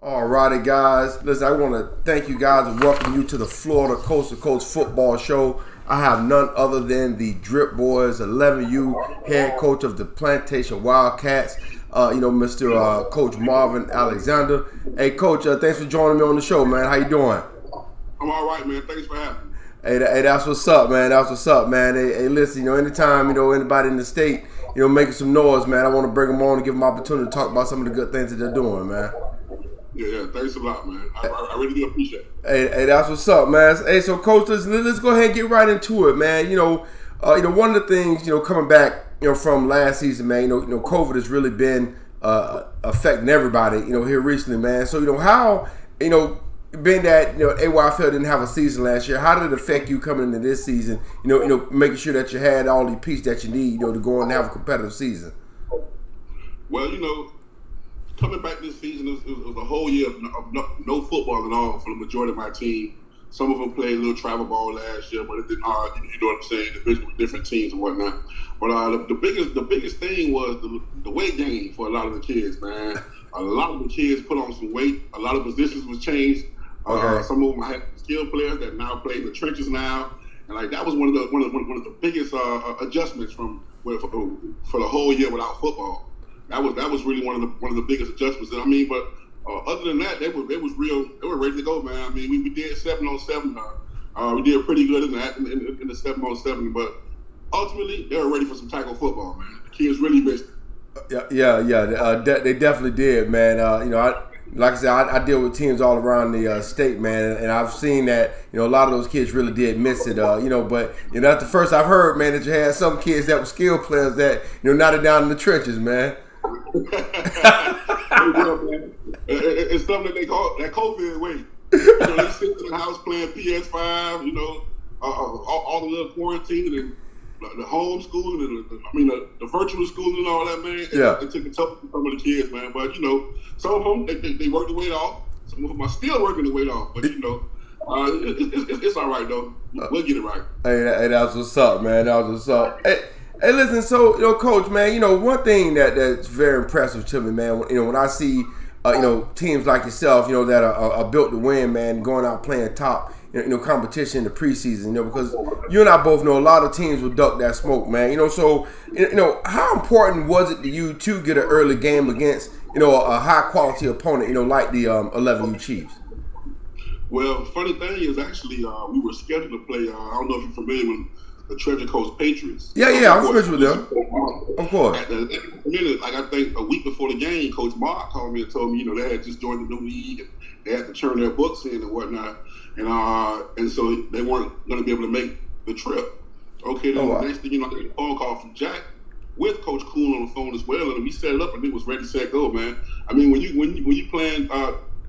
Alrighty, guys. Listen, I want to thank you guys and welcome you to the Florida Coast to Coast Football Show. I have none other than the Dripboyz 11U head coach of the Plantation Wildcats, Mr. Coach Marvin Alexander. Hey, Coach, thanks for joining me on the show, man. How you doing? I'm all right, man. Thanks for having me. Hey, that's what's up, man. That's what's up, man. Hey, listen, anytime, anybody in the state, making some noise, man, I want to bring them on and give them an opportunity to talk about some of the good things that they're doing, man. Yeah, thanks a lot, man. I really do appreciate it. Hey, that's what's up, man. Hey, so Coach, let's go ahead and get right into it, man. One of the things, coming back, from last season, man, COVID has really been affecting everybody, here recently, man. So, how, being that, AYFL didn't have a season last year, how did it affect you coming into this season, making sure that you had all the pieces that you need, to go and have a competitive season? Well, coming back this season, it was a whole year of no football at all for the majority of my team. Some of them played a little travel ball last year, but it didn't. You know what I'm saying? Division with different teams and whatnot. But the biggest thing was the weight gain for a lot of the kids, man. A lot of the kids put on some weight. A lot of positions was changed. Okay. Some of them had skilled players that now play in the trenches now, and that was one of the biggest adjustments for the whole year without football. That was really one of the biggest adjustments. But other than that, they were ready to go, man. I mean, we did 7-on-7. We did pretty good in the 7-on-7, but ultimately they were ready for some tackle football, man. The kids really missed it. Yeah. They definitely did, man. Like I said, I deal with teams all around the state, man, and I've seen that, a lot of those kids really did miss it, but, that's the first I've heard, man, that you had some kids that were skilled players that, knotted down in the trenches, man. It's something that they call that COVID weight. They sit in the house playing PS5, all the little quarantine and the homeschooling and the virtual schooling and all that, man. Yeah. It took a toll on some of the kids, man. But some of them they worked the weight off. Some of them are still working the weight off. But it's all right though. We'll get it right. Hey, that's what's up, man. That was what's up. Hey, listen. So, Coach, man, one thing that's very impressive to me, man. When I see, teams like yourself, that are built to win, man, going out playing top, competition in the preseason, because you and I both know a lot of teams will duck that smoke, man. So, how important was it to you to get an early game against, a high quality opponent, like the 11U Chiefs? Well, funny thing is actually we were scheduled to play. I don't know if you're familiar with the Treasure Coast Patriots. Yeah, I'm familiar with them. Of course. At the minute, I think a week before the game, Coach Mark called me and told me, they had just joined the new league and they had to turn their books in and whatnot, and so they weren't going to be able to make the trip. Okay, then the next thing I get a phone call from Jack with Coach Kuhn on the phone as well, and we set it up and it was ready, set, go, man. I mean, when you playing,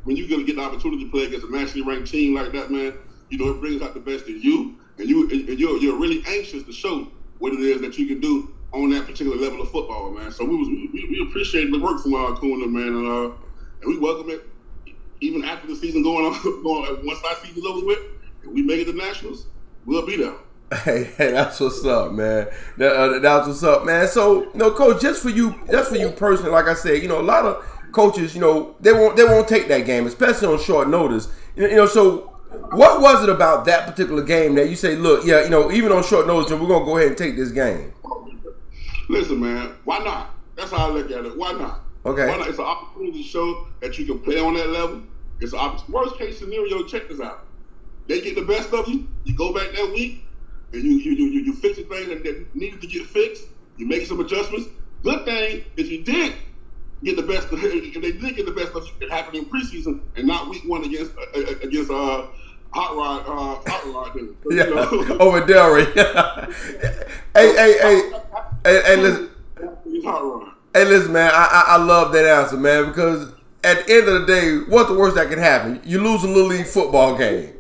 when you're going to get the opportunity to play against a nationally ranked team like that, man, it brings out the best in you. And you're really anxious to show what it is that you can do on that particular level of football, man. So we appreciate the work from Kuhn, man, and we welcome it. Even after the season going on, once our season's over with, and we make it to nationals, we'll be there. Hey, that's what's up, man. That's what's up, man. So, Coach, just for you personally, like I said, a lot of coaches, they won't take that game, especially on short notice. So. What was it about that particular game that you say, look, even on short notice, we're going to go ahead and take this game? Listen, man, why not? That's how I look at it. Why not? Okay. Why not? It's an opportunity to show that you can play on that level. It's an worst case scenario. Check this out. They get the best of you. You go back that week, and you fix the things that needed to get fixed. You make some adjustments. Good thing is you did get the best. If they did get the best of you, it happened in preseason and not week one against Hot Rod. Yeah, over Delray. Hey, listen. Hey, listen, man. I love that answer, man, because at the end of the day, what's the worst that can happen? You lose a little league football game.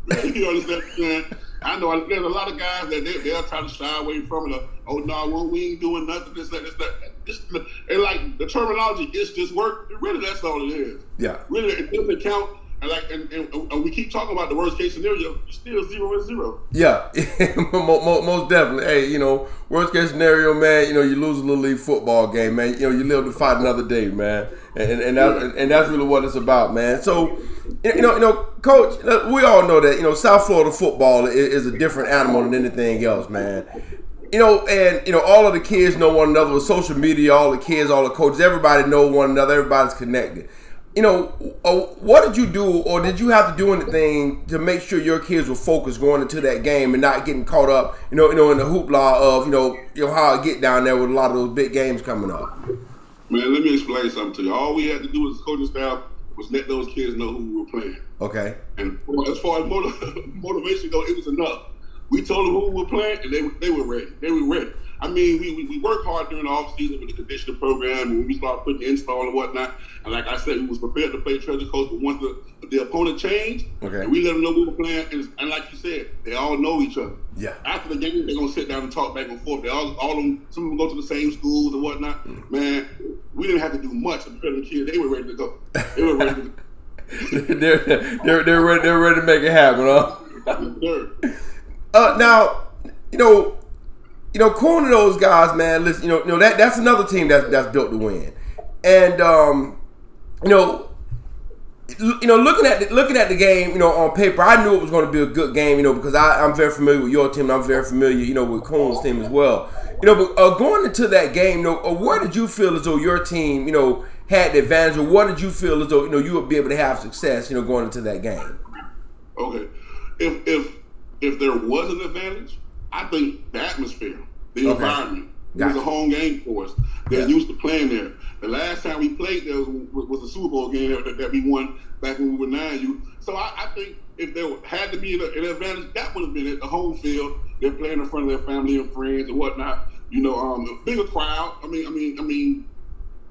Thank you. You understand, man? I know there's a lot of guys that they'll try to shy away from it. Oh no, we ain't doing nothing. This, and like the terminology, it's just work. Really, that's all it is. Yeah. Really, it doesn't count And we keep talking about the worst case scenario. You're still 0-0. Yeah, most definitely. Hey, worst case scenario, man. You lose a little league football game, man. You live to fight another day, man. And that's really what it's about, man. So, Coach, we all know that South Florida football is a different animal than anything else, man. All of the kids know one another with social media. All the kids, all the coaches, everybody know one another. Everybody's connected. What did you do, or did you have to do anything to make sure your kids were focused going into that game and not getting caught up, in the hoopla of, how it get down there with a lot of those big games coming up? Man, let me explain something to you. All we had to do as coaching staff was let those kids know who we were playing. Okay. And as far as motivation go, it was enough. We told them who we were playing, and they were ready. They were ready. I mean, we worked hard during the offseason with the conditioning program, and we started putting the install and whatnot. And like I said, we was prepared to play treasure coach, but once the opponent changed, okay, and we let them know we were playing, and like you said, they all know each other. Yeah. After the game, they're gonna sit down and talk back and forth. They all of them, some of them go to the same schools and whatnot. Man, we didn't have to do much to prepare the kids. They were ready to go. They were ready to go. they're ready to make it happen, huh? Now, calling to those guys, man. Listen, that's another team that's built to win, and looking at the game, on paper, I knew it was going to be a good game, because I'm very familiar with your team, and I'm very familiar, with Cohen's team as well, but going into that game, where did you feel as though your team, had the advantage, or what did you feel as though you would be able to have success, going into that game? Okay, if there was an advantage, I think the atmosphere, the environment. It was a home game for us. They're used to playing there. The last time we played there was a Super Bowl game that we won back when we were 9U. So I think if there had to be an advantage, that would have been it. The home field, they're playing in front of their family and friends and whatnot. A bigger crowd. I mean,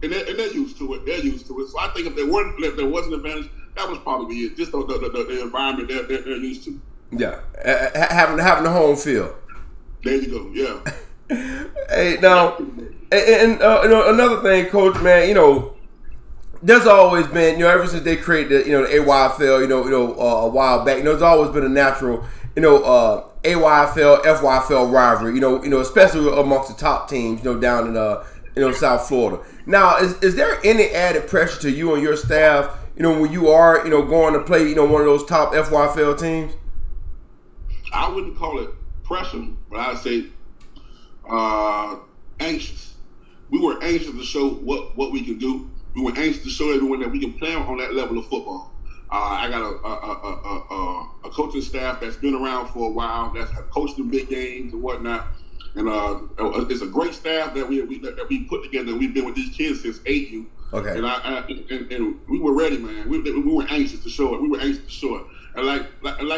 and they're used to it. They're used to it. So I think if there was an advantage, that was probably it. Just the environment they're used to. Yeah, having the home field. There you go. Yeah. Hey, now, and another thing, Coach, man, there's always been, ever since they created the AYFL, a while back, there's always been a natural, AYFL, FYFL rivalry, especially amongst the top teams, down in, South Florida. Now, is there any added pressure to you and your staff, when you are, going to play, one of those top FYFL teams? I wouldn't call it pressure, but I'd say anxious. We were anxious to show what we can do. We were anxious to show everyone that we can play on that level of football. I got a coaching staff that's been around for a while, that's coached in big games and whatnot. And it's a great staff that we put together. We've been with these kids since 8U. Okay. And we were ready, man. We were anxious to show it. We were anxious to show it. And like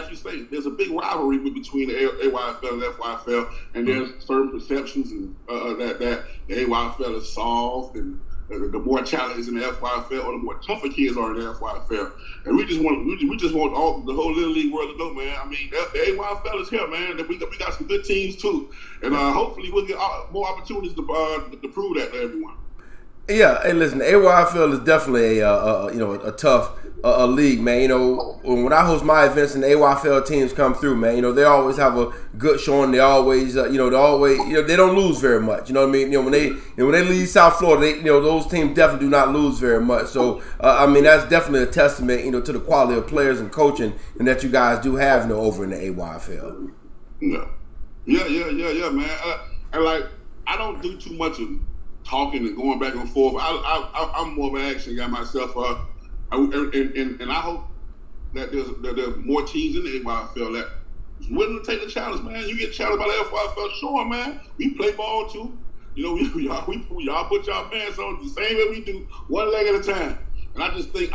you say, there's a big rivalry between the AYFL and the FYFL, and there's certain perceptions and that the AYFL is soft, and the more challenges in the FYFL, or the more tougher kids are in the FYFL. And we just want all the whole little league world to know, man. I mean, the AYFL is here, man. We got some good teams too, and hopefully we'll get more opportunities to prove that to everyone. Yeah, hey, listen, the AYFL is definitely a tough league, man. When I host my events and the AYFL teams come through, man, they always have a good showing. They always, they don't lose very much. You know what I mean? When they leave South Florida, those teams definitely do not lose very much. So, that's definitely a testament, to the quality of players and coaching, and that you guys do have, over in the AYFL. Yeah, man. And I don't do too much of talking and going back and forth. I'm more of an action guy myself. And I hope that there's more teams in the AYFL that is willing to take the challenge, man. You get challenged by the FYFL, sure, man. We play ball too. Y'all put y'all pants on the same way we do, one leg at a time. And I just think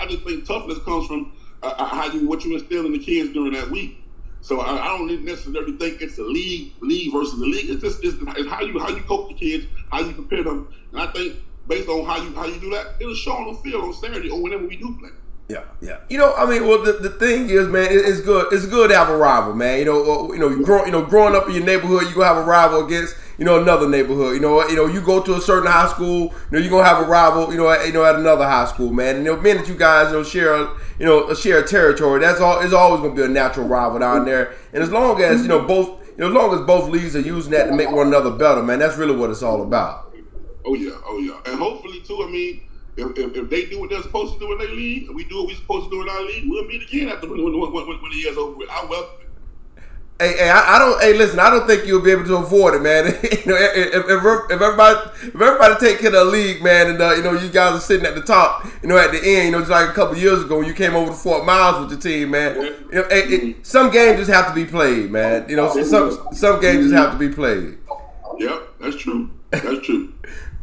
toughness comes from what you instill in the kids during that week. So I don't necessarily think it's a league versus the league. It's how you coach the kids, how you prepare them, and I think based on how you do that, it'll show on the field on Saturday or whenever we do play. Yeah, yeah. You know, I mean, well, the thing is, man, it's good. It's good to have a rival, man. Growing up in your neighborhood, you gonna have a rival against, another neighborhood. You go to a certain high school, you're gonna have a rival, at another high school, man. And being that you guys, share, share a territory, it's always gonna be a natural rival down there. And as long as both leagues are using that to make one another better, man, that's really what it's all about. Oh yeah, and hopefully too. I mean, if they do what they're supposed to do in their league, and we do what we're supposed to do in our league, we'll meet again after when the year's over with. I welcome it. Listen, I don't think you'll be able to avoid it, man. If everybody take care of the league, man, and you guys are sitting at the top, at the end, just like a couple years ago when you came over to Fort Miles with your team, man. Some games just have to be played, man. Some games just have to be played. Yep, that's true. That's true.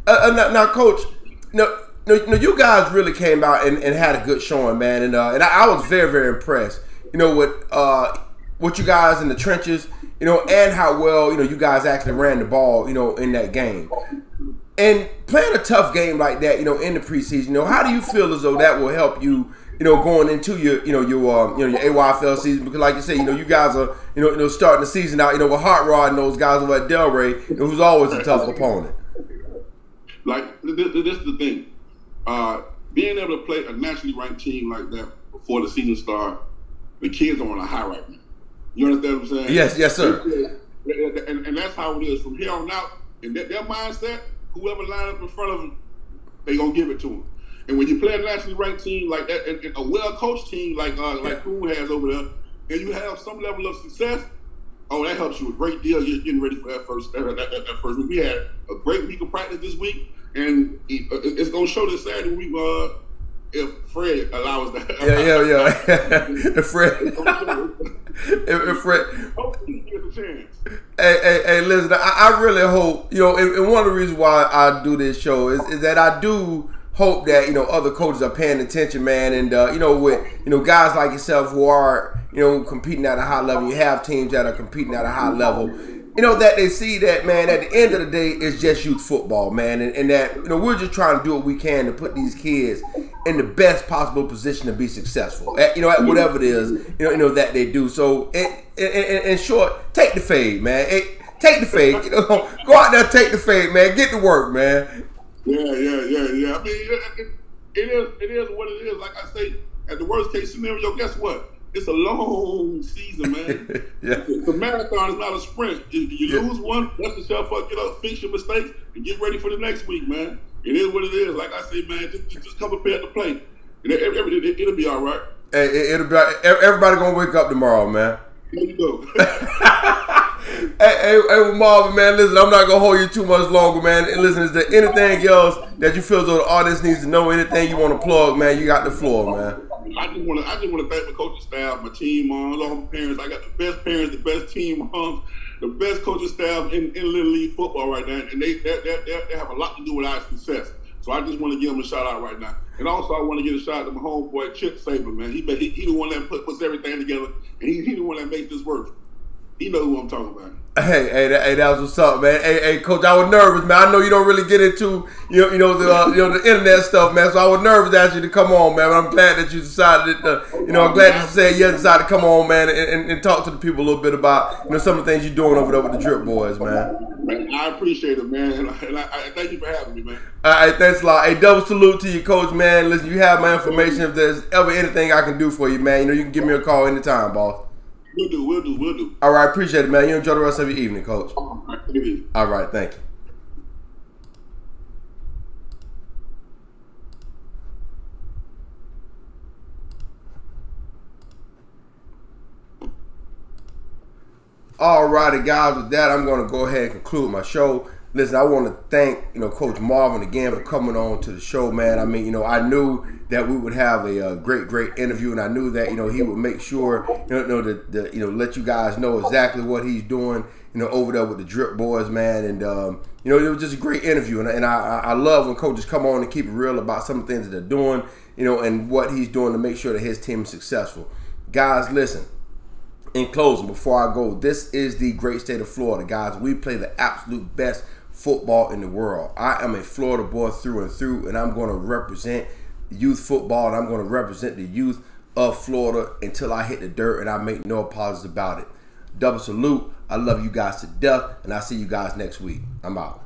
Now, Coach, you guys really came out and had a good showing, man, and I was very, very impressed. With you guys in the trenches, and how well you guys actually ran the ball, in that game, and playing a tough game like that, in the preseason. How do you feel as though that will help you, going into your AYFL season? Because, like you say, you guys are, starting the season out, with Hot Rod and those guys over at Delray, who's always a tough opponent. Like this is the thing. Being able to play a nationally ranked team like that before the season starts, the kids are on a high right now. You understand what I'm saying? Yes, sir. And that's how it is from here on out. And their mindset, whoever line up in front of them, they gonna give it to them. And when you play a nationally ranked team like that, and a well-coached team like Coah has over there, and you have some level of success, that helps you a great deal. You're getting ready for that first week. We had a great week of practice this week, and it's gonna show this Saturday week. If Fred allows that. Yeah. If Fred. Hopefully he gets a chance. Hey, listen, I really hope, and one of the reasons why I do this show is that I do hope that, other coaches are paying attention, man, and, with, guys like yourself who are, competing at a high level, you have teams that are competing at a high level, that they see that, man, at the end of the day, it's just youth football, man, and that, we're just trying to do what we can to put these kids in the best possible position to be successful, at whatever it is, that they do. So, in short, take the fade, man. Take the fade. Go out there, take the fade, man. Get to work, man. Yeah. I mean, it is what it is. Like I say, at the worst case scenario, guess what? It's a long season, man. Yeah. The marathon is not a sprint. You lose one, dust yourself up, fix your mistakes, and get ready for the next week, man. It is what it is. Like I say, man, just come prepared to play. It'll be all right. Hey, everybody gonna wake up tomorrow, man. There you go. Hey, Marvin, man, listen, I'm not gonna hold you too much longer, man. And listen, is there anything else that you feel as though the audience needs to know? Anything you want to plug, man? You got the floor, man. I just want to thank my coaching staff, my team moms, all my parents. I got the best parents, the best team moms, the best coaching staff in Little League football right now, and they have a lot to do with our success. So I just want to give them a shout out right now. And also I want to give a shout out to my homeboy Chip Saber, man. He the one that puts everything together, and he the one that makes this work. He knows who I'm talking about. Hey, that was what's up, man. Hey, Coach, I was nervous, man. I know you don't really get into the internet stuff, man. So I was nervous to ask you to come on, man. But I'm glad that you decided I'm glad that you said yes, decided to come on, man, and talk to the people a little bit about some of the things you're doing over there with the Dripboyz, man. I appreciate it, man, and I thank you for having me, man. All right, thanks a lot. Hey, double salute to you, Coach, man. Listen, you have my information. If there's ever anything I can do for you, man, you can give me a call anytime, boss. We'll do. All right, appreciate it, man. You enjoy the rest of your evening, Coach. All right, thank you. All righty, guys. With that, I'm going to go ahead and conclude my show. Listen, I want to thank Coach Marvin again for coming on to the show, man. I mean, I knew that we would have a great interview, and I knew that he would make sure let you guys know exactly what he's doing over there with the Dripboyz, man. And it was just a great interview, and I love when coaches come on and keep it real about some of the things that they're doing, and what he's doing to make sure that his team is successful. Guys, listen. In closing, before I go, this is the great state of Florida, guys. We play the absolute best football in the world. I am a Florida boy through and through, and I'm going to represent youth football, and I'm going to represent the youth of Florida until I hit the dirt, and I make no apologies about it. Double salute. I love you guys to death, and I'll see you guys next week. I'm out.